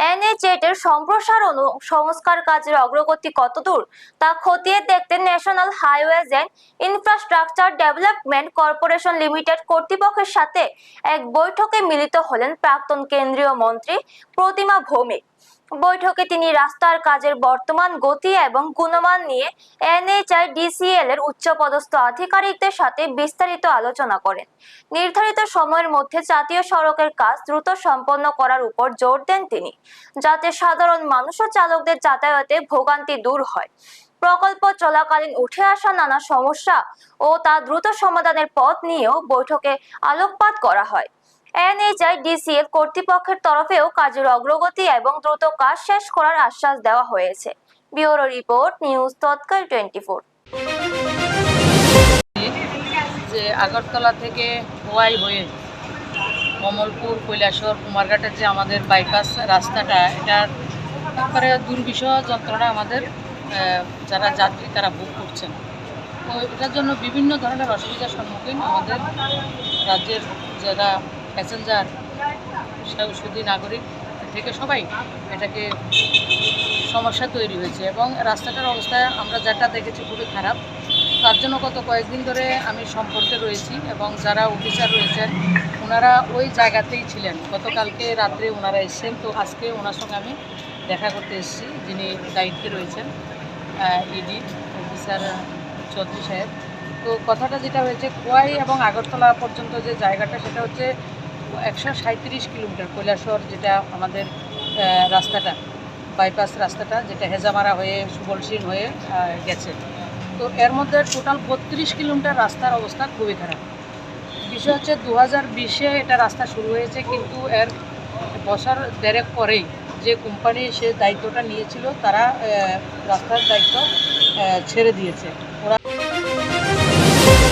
এনএইচএইট এর সম্প্রসারণ ও সংস্কার কাজের অগ্রগতি কতদূর তা খতিয়ে দেখতে national highways and infrastructure development corporation limited কর্তৃপক্ষের সাথে এক বৈঠকে মিলিত হলেন প্রাক্তন কেন্দ্রীয় মন্ত্রী প্রতিমা ভৌমিক। বৈঠকে তিনি রাস্তার কাজের বর্তমান গতি এবং গুণমান নিয়ে এনএইচআইডিসিএল এর উচ্চপদস্থ আধিকারিকদের সাথে বিস্তারিত আলোচনা করেন। নির্ধারিত সময়ের মধ্যে জাতীয় সড়কের কাজ দ্রুত সম্পন্ন করার উপর জোর দেন তিনি, যাতে সাধারণ মানুষ ও চালকদের যাতায়াতে ভোগান্তি দূর হয়। প্রকল্প চলাকালীন উঠে আসা নানা সমস্যা ও তা দ্রুত সমাধানের পথ নিয়েও বৈঠকে আলোকপাত করা হয়। এনএইচআইডিসিএল কর্তৃপক্ষের তরফেও কাজের অগ্রগতি এবং দ্রুত কাজ শেষ করার আশ্বাস দেওয়া হয়েছে। ব্যুরো রিপোর্ট, নিউজ তৎকাল 24। যে আগরতলা থেকে খোয়াই হয়ে কমলপুর, কৈলাসহর, কুমারঘাটের যে আমাদের বাইপাস রাস্তাটা, এটার একবারে দুর্বিষহ যন্ত্রণা আমাদের যারা যাত্রী তারা ভোগ করছেন। তো এটার জন্য বিভিন্ন ধরনের অসুবিধার সম্মুখীন আমাদের রাজ্যের যারা প্যাসেঞ্জার, সুদী নাগরিক থেকে সবাই এটাকে সমস্যা তৈরি হয়েছে এবং রাস্তাটার অবস্থা আমরা যেটা দেখেছি খুবই খারাপ। তার জন্য গত কয়েকদিন ধরে আমি সম্পর্কে রয়েছি এবং যারা অফিসার রয়েছেন ওনারা ওই জায়গাতেই ছিলেন। গতকালকে রাত্রে ওনারা এসেছেন, তো আজকে ওনার সঙ্গে আমি দেখা করতে এসেছি, যিনি দায়িত্বে রয়েছেন ইডি অফিসার চৌধুরী সাহেব। তো কথাটা যেটা হয়েছে, খোয়াই এবং আগরতলা পর্যন্ত যে জায়গাটা সেটা হচ্ছে 137 কিলোমিটার। কৈলাসহর যেটা আমাদের রাস্তাটা, বাইপাস রাস্তাটা যেটা হেজামারা হয়ে সুবলসিং হয়ে গেছে, তো এর মধ্যে টোটাল 32 কিলোমিটার রাস্তার অবস্থা খুবই খারাপ। বিষয় হচ্ছে 2020-এ এটা রাস্তা শুরু হয়েছে, কিন্তু এর বছর দেড়েক পরেই যে কোম্পানি সে দায়িত্বটা নিয়েছিল তারা রাস্তার দায়িত্ব ছেড়ে দিয়েছে। ওরা